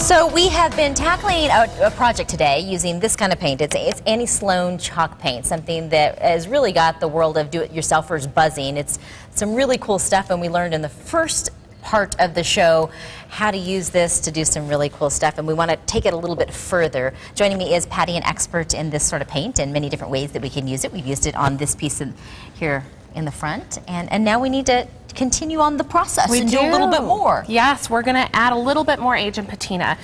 So we have been tackling a project today using this kind of paint. It's Annie Sloan chalk paint, something that has really got the world of do-it-yourselfers buzzing. It's some really cool stuff, and we learned in the first part of the show how to use this to do some really cool stuff, and we want to take it a little bit further. Joining me is Patty, an expert in this sort of paint and many different ways that we can use it. We've used it on this piece here in the front, and now we need to continue on the process and do a little bit more. Yes, we're going to add a little bit more age and patina.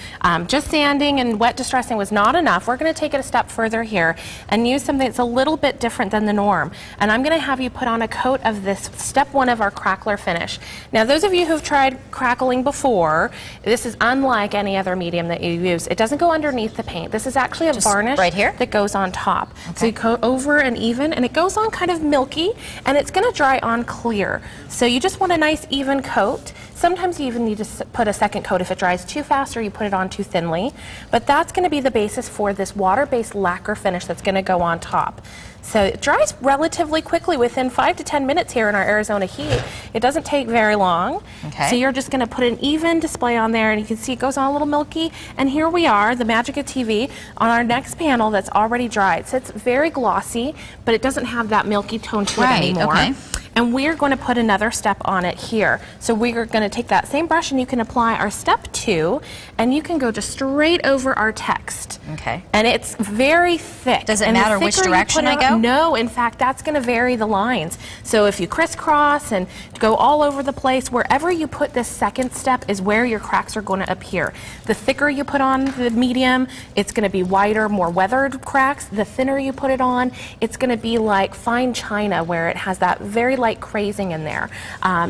Just sanding and wet distressing was not enough. We're going to take it a step further here and use something that's a little bit different than the norm. And I'm going to have you put on a coat of this step 1 of our crackler finish. Now, those of you who've tried crackling before, this is unlike any other medium that you use. It doesn't go underneath the paint. This is actually a varnish right here that goes on top. Okay. So you go over and even, and it goes on kind of milky, and it's going to dry on clear. So you just want a nice even coat. Sometimes you even need to put a second coat if it dries too fast or you put it on too thinly. But that's going to be the basis for this water-based lacquer finish that's going to go on top. So it dries relatively quickly, within 5 to 10 minutes here in our Arizona heat. It doesn't take very long. Okay. So you're just going to put an even display on there, and you can see it goes on a little milky. And here we are, the magic of TV, on our next panel that's already dried. So it's very glossy, but it doesn't have that milky tone to it anymore. Okay. And we're going to put another step on it here. So we're going to take that same brush, and you can apply our step 2, and you can go just straight over our text. Okay. And it's very thick. Does it matter which direction I go? No, in fact, that's going to vary the lines. So if you crisscross and go all over the place, wherever you put this second step is where your cracks are going to appear. The thicker you put on the medium, it's going to be wider, more weathered cracks. The thinner you put it on, it's going to be like fine china, where it has that very light crazing in there.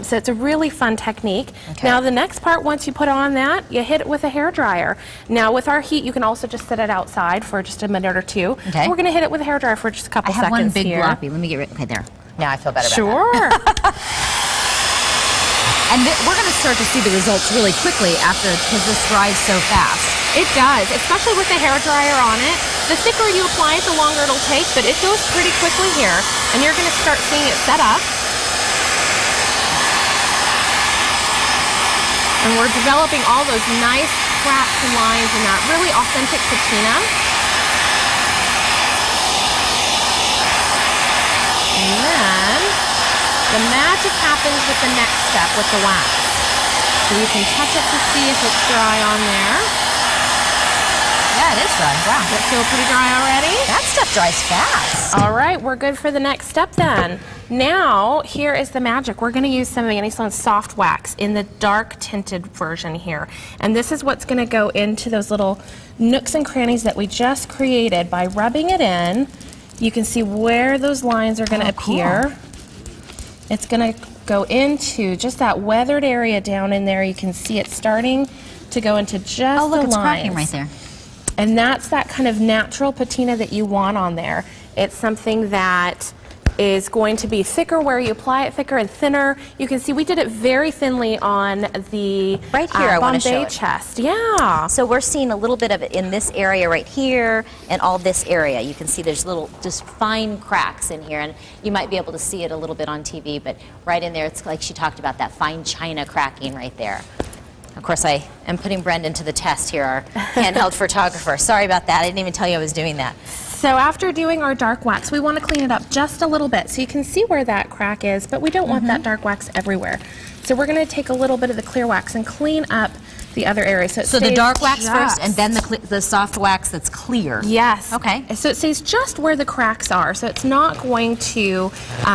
So it's a really fun technique. Okay. Now the next part, once you put on that, you hit it with a hair dryer. Now with our heat, you can also just set it outside for just a minute or two. Okay. We're going to hit it with a hair dryer for just a couple seconds. I have one big here. gloppy. Let me get rid. Okay, there. Now I feel better about that. And we're going to start to see the results really quickly after, because this dries so fast. It does, especially with the hair dryer on it. The thicker you apply it, the longer it'll take, but it goes pretty quickly here. And you're going to start seeing it set up. And we're developing all those nice cracks and lines and that really authentic patina. And then the magic happens with the next step, with the wax. So you can touch it to see if it's dry on there. Yeah, it is dry. Wow. Does it feel pretty dry already? That stuff dries fast. All right, we're good for the next step then. Now, here is the magic. We're going to use some of Annie Sloan's soft wax in the dark tinted version here. And this is what's going to go into those little nooks and crannies that we just created. By rubbing it in, you can see where those lines are going to appear. Cool. It's going to go into just that weathered area down in there. You can see it starting to go into just the lines. Oh, look, it's cracking right there. And that's that kind of natural patina that you want on there. It's something that is going to be thicker where you apply it, thicker and thinner. You can see we did it very thinly on the right here. I want to show Bombay chest. Yeah. So we're seeing a little bit of it in this area right here and all this area. You can see there's little just fine cracks in here, and you might be able to see it a little bit on TV, but right in there, it's like she talked about, that fine china cracking right there. Of course, I am putting Brendan to the test here, our handheld photographer. Sorry about that. I didn't even tell you I was doing that. So after doing our dark wax, we want to clean it up just a little bit so you can see where that crack is, but we don't want that dark wax everywhere. So we're going to take a little bit of the clear wax and clean up the other area. So the dark wax first, and then the soft wax that's clear. Yes. Okay. So it stays just where the cracks are, so it's not going to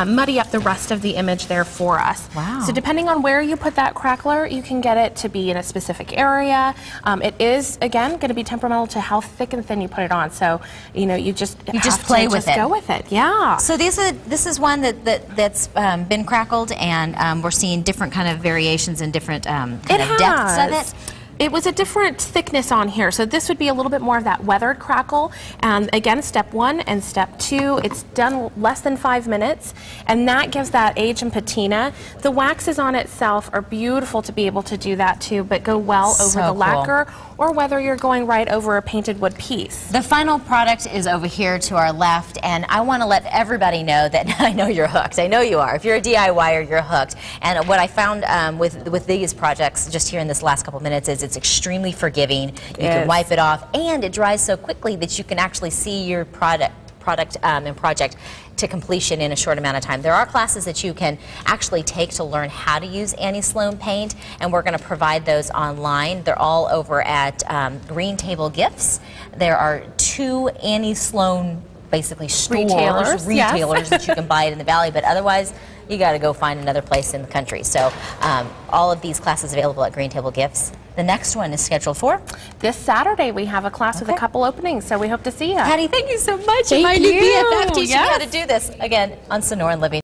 muddy up the rest of the image there for us. Wow. So depending on where you put that crackler, you can get it to be in a specific area. It is, again, going to be temperamental to how thick and thin you put it on. So, you know, you just play with it. Go with it. Yeah. So this is one that's been crackled, and we're seeing different kind of variations and different kind of depths of it. It was a different thickness on here, so this would be a little bit more of that weathered crackle. And again, step 1 and step 2, it's done less than 5 minutes, and that gives that age and patina. The waxes on itself are beautiful to be able to do that too, but go well over the lacquer or whether you're going right over a painted wood piece. The final product is over here to our left, and I want to let everybody know that I know you're hooked. I know you are. If you're a DIYer, you're hooked. And what I found with these projects just here in this last couple minutes is it's extremely forgiving. You can wipe it off, and it dries so quickly that you can actually see your product and project to completion in a short amount of time. There are classes that you can actually take to learn how to use Annie Sloan paint, and we're going to provide those online. They're all over at Green Table Gifts. There are 2 Annie Sloan basically stores, retailers that you can buy it in the Valley, but otherwise you got to go find another place in the country. So all of these classes available at Green Table Gifts. The next one is scheduled for? This Saturday we have a class with a couple openings, so we hope to see you. Patty, thank you so much. Thank My you. new BFF teaching me Yes. how to do this again on Sonoran Living.